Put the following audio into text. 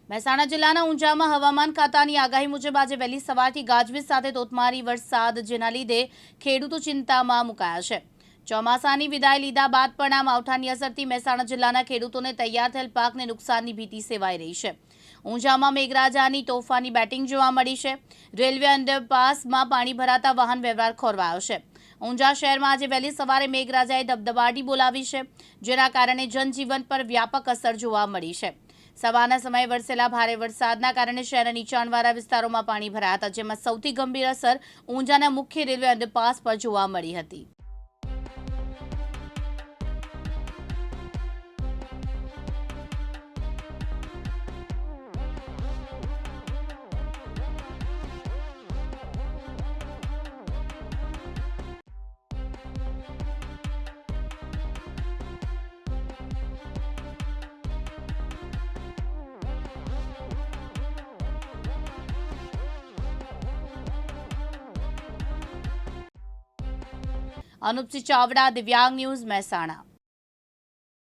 મહેસાણા જિલ્લાના ઊંઝામાં હવામાન ખાતાની આગાહી મુજબ આજે વહેલી સવારથી ગાજવીજ સાથે ધોધમાર વરસાદ, જેના લીધે ખેડૂતો ચિંતામાં મુકાયા છે। ચોમાસાની વિદાય લીધા બાદ પણ આ માવઠાની અસરથી મહેસાણા જિલ્લાના ખેડૂતોને તૈયાર થયેલ પાકને નુકસાનની ભીતિ સેવાઈ રહી છે। ઊંઝામાં મેઘરાજાની તોફાની બેટિંગ જોવા મળી છે। રેલવે અંડરપાસમાં પાણી ભરાતા વાહન વ્યવહાર ખોરવાયો છે। ઊંઝા શહેરમાં આજે વહેલી સવારે મેઘરાજાએ ધબધબાટી બોલાવી છે, જેના કારણે જનજીવન પર વ્યાપક અસર જોવા મળી છે। સવારના સમયે વરસેલા ભારે વરસાદના કારણે શહેરના નીચાણવાળા વિસ્તારોમાં પાણી ભરાયા હતા, જેમાં સૌથી ગંભીર અસર ઊંઝાના મુખ્ય રેલવે અંડરપાસ પર જોવા મળી હતી। અનુપસિંહ ચાવડા, દિવ્યાંગ ન્યૂઝ, મહેસાણા।